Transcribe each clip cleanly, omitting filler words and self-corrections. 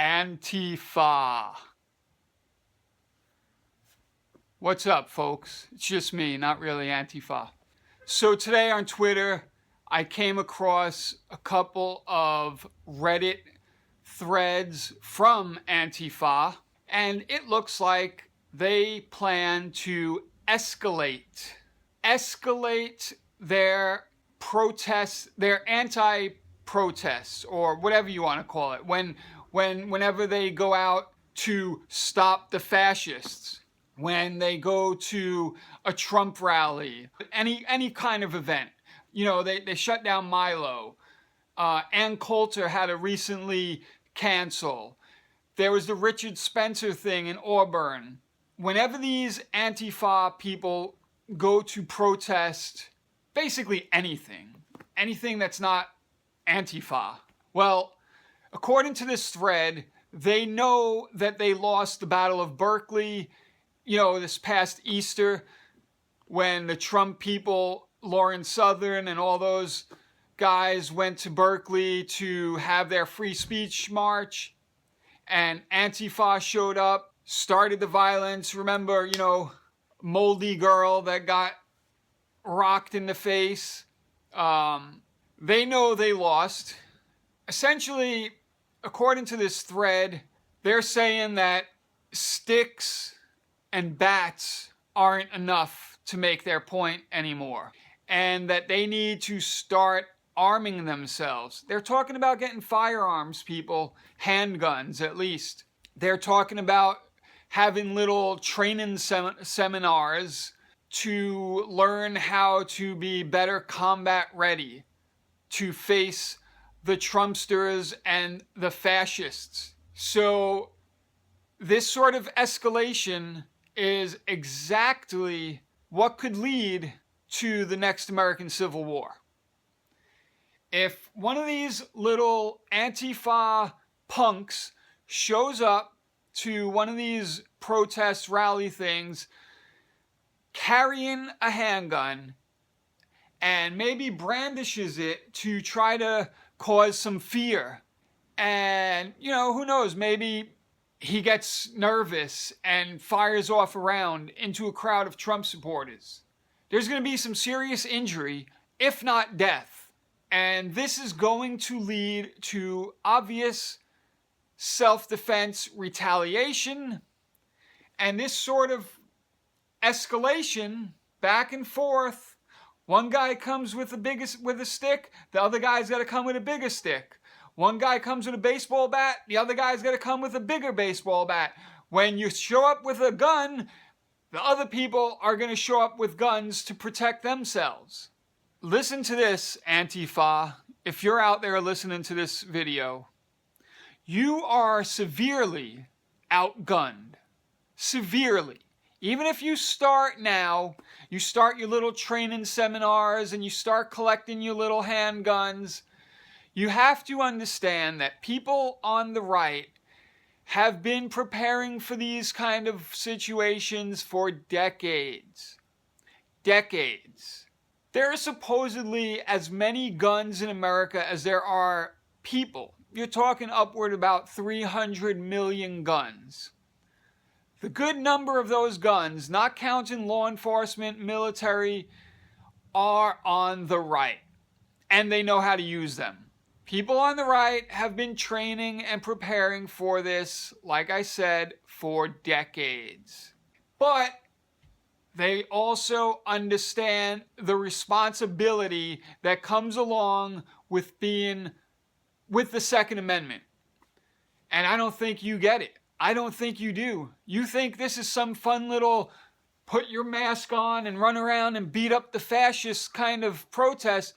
AntiFa. What's up, folks? It's just me, not really AntiFa. So today on Twitter, I came across a couple of Reddit threads from AntiFa, and it looks like they plan to escalate their protests, their anti-protests, or whatever you want to call it, whenever they go out to stop the fascists, when they go to a Trump rally, any kind of event. You know, they shut down Milo. Ann Coulter had to recently cancel. There was the Richard Spencer thing in Auburn. Whenever these Antifa people go to protest basically anything that's not Antifa, well, according to this thread, they know that they lost the Battle of Berkeley, you know, this past Easter, when the Trump people, Lawrence Southern and all those guys went to Berkeley to have their free speech march, and Antifa showed up, started the violence. Remember, you know, moldy girl that got rocked in the face. They know they lost. Essentially, according to this thread, they're saying that sticks and bats aren't enough to make their point anymore, and that they need to start arming themselves. They're talking about getting firearms, people, handguns at least. They're talking about having little training seminars to learn how to be better combat ready to face the Trumpsters and the fascists. So this sort of escalation is exactly what could lead to the next American Civil War. If one of these little Antifa punks shows up to one of these protest rally things carrying a handgun and maybe brandishes it to try to cause some fear, and, you know, who knows, maybe he gets nervous and fires off a round into a crowd of Trump supporters, there's going to be some serious injury, if not death. And this is going to lead to obvious self-defense retaliation. And this sort of escalation back and forth, one guy comes with a stick, the other guy's got to come with a bigger stick. One guy comes with a baseball bat, the other guy's got to come with a bigger baseball bat. When you show up with a gun, the other people are going to show up with guns to protect themselves. Listen to this, Antifa. If you're out there listening to this video, you are severely outgunned. Severely. Even if you start now, you start your little training seminars and you start collecting your little handguns, you have to understand that people on the right have been preparing for these kind of situations for decades. Decades. There are supposedly as many guns in America as there are people. You're talking upward about 300 million guns. The good number of those guns, not counting law enforcement, military, are on the right. And they know how to use them. People on the right have been training and preparing for this, like I said, for decades. But they also understand the responsibility that comes along with being with the Second Amendment. And I don't think you get it. I don't think you do. You think this is some fun little put your mask on and run around and beat up the fascists kind of protest.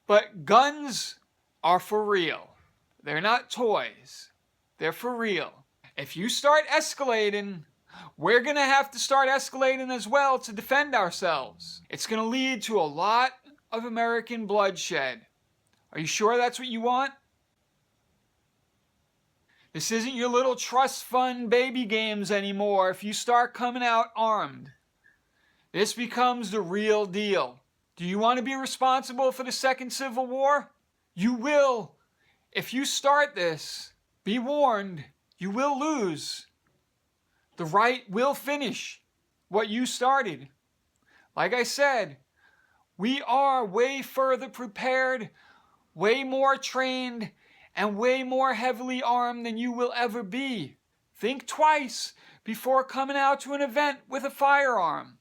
But guns are for real. They're not toys. They're for real. If you start escalating, we're going to have to start escalating as well to defend ourselves. It's going to lead to a lot of American bloodshed. Are you sure that's what you want? This isn't your little trust fund baby games anymore if you start coming out armed. This becomes the real deal. Do you want to be responsible for the Second Civil War? You will. If you start this, be warned, you will lose. The right will finish what you started. Like I said, we are way further prepared, way more trained, and way more heavily armed than you will ever be. Think twice before coming out to an event with a firearm.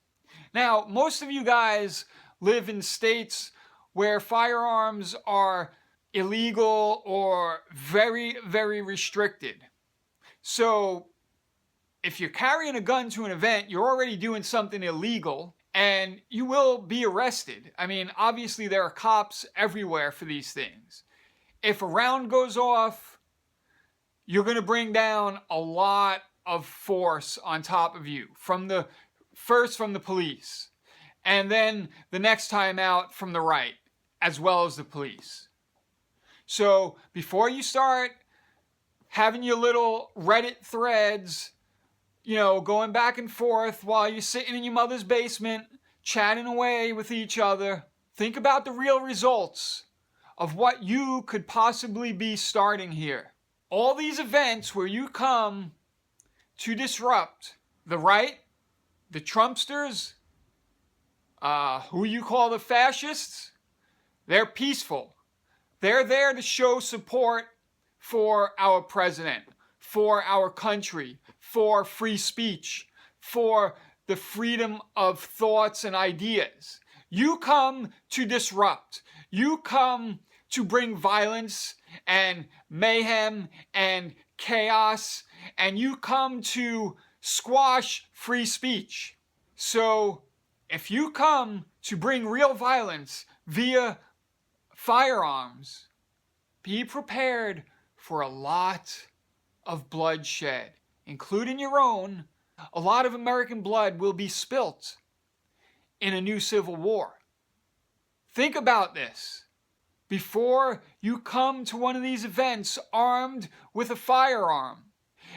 Now, most of you guys live in states where firearms are illegal or very, very restricted. So, if you're carrying a gun to an event, you're already doing something illegal, and you will be arrested. I mean, obviously there are cops everywhere for these things. If a round goes off, you're going to bring down a lot of force on top of you. First from the police, and then the next time out from the right, as well as the police. So before you start having your little Reddit threads, going back and forth while you're sitting in your mother's basement, chatting away with each other, think about the real results of what you could possibly be starting here. All these events where you come to disrupt the right, the Trumpsters, who you call the fascists, they're peaceful. They're there to show support for our president, for our country, for free speech, for the freedom of thoughts and ideas. You come to disrupt. You come to bring violence and mayhem and chaos, and you come to squash free speech. So if you come to bring real violence via firearms, be prepared for a lot of bloodshed, including your own. A lot of American blood will be spilt in a new civil war. Think about this. Before you come to one of these events armed with a firearm,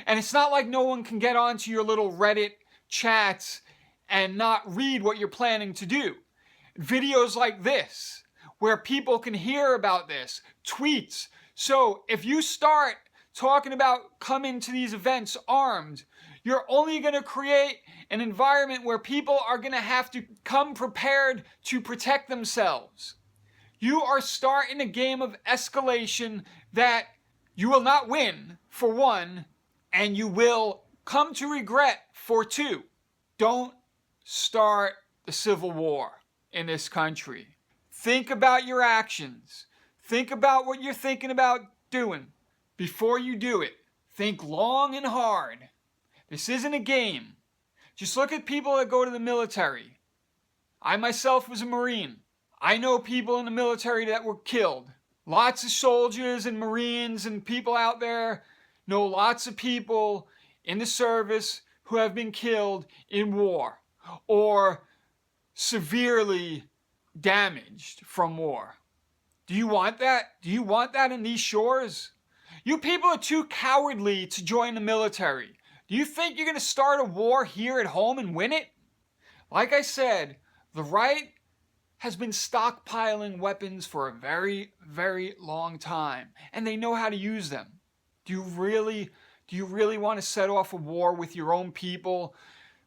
and it's not like no one can get onto your little Reddit chats and not read what you're planning to do. Videos like this, where people can hear about this, tweets. So if you start talking about coming to these events armed, you're only going to create an environment where people are going to have to come prepared to protect themselves. You are starting a game of escalation that you will not win, for one, and you will come to regret, for two. Don't start the civil war in this country. Think about your actions. Think about what you're thinking about doing. Before you do it, think long and hard. This isn't a game. Just look at people that go to the military. I myself was a Marine. I know people in the military that were killed. Lots of soldiers and Marines and people out there know lots of people in the service who have been killed in war or severely damaged from war. Do you want that? Do you want that in these shores? You people are too cowardly to join the military. Do you think you're going to start a war here at home and win it? Like I said, the right has been stockpiling weapons for a very, very long time, and they know how to use them. Do you really want to set off a war with your own people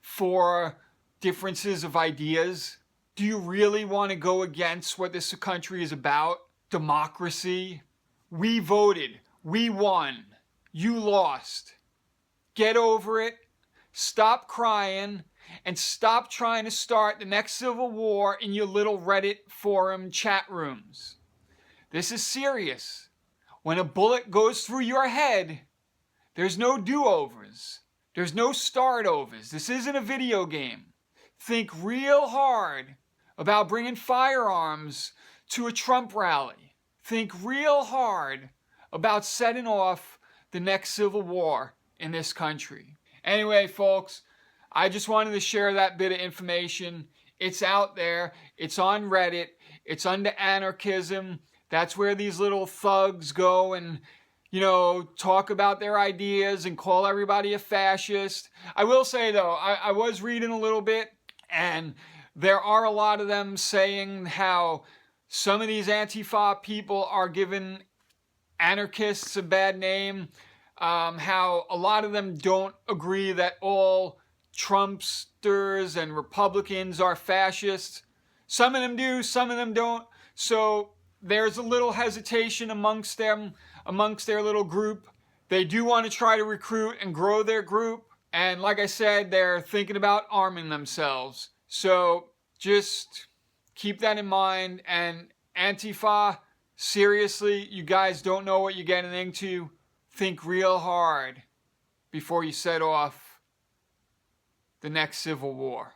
for differences of ideas? Do you really want to go against what this country is about? Democracy? We voted. We won. You lost. Get over it. Stop crying. And stop trying to start the next civil war in your little Reddit forum chat rooms. This is serious. When a bullet goes through your head, there's no do-overs. There's no start-overs. This isn't a video game. Think real hard about bringing firearms to a Trump rally. Think real hard about setting off the next civil war in this country. Anyway, folks, I just wanted to share that bit of information. It's out there. It's on Reddit. It's under anarchism. That's where these little thugs go and, talk about their ideas and call everybody a fascist. I will say, though, I was reading a little bit, and there are a lot of them saying how some of these AntiFa people are giving anarchists a bad name. how a lot of them don't agree that all Trumpsters and Republicans are fascists. Some of them do, some of them don't. So there's a little hesitation amongst them, amongst their little group. They do want to try to recruit and grow their group. And like I said, they're thinking about arming themselves. So just keep that in mind. And Antifa, seriously, you guys don't know what you're getting into. Think real hard before you set off the next civil war.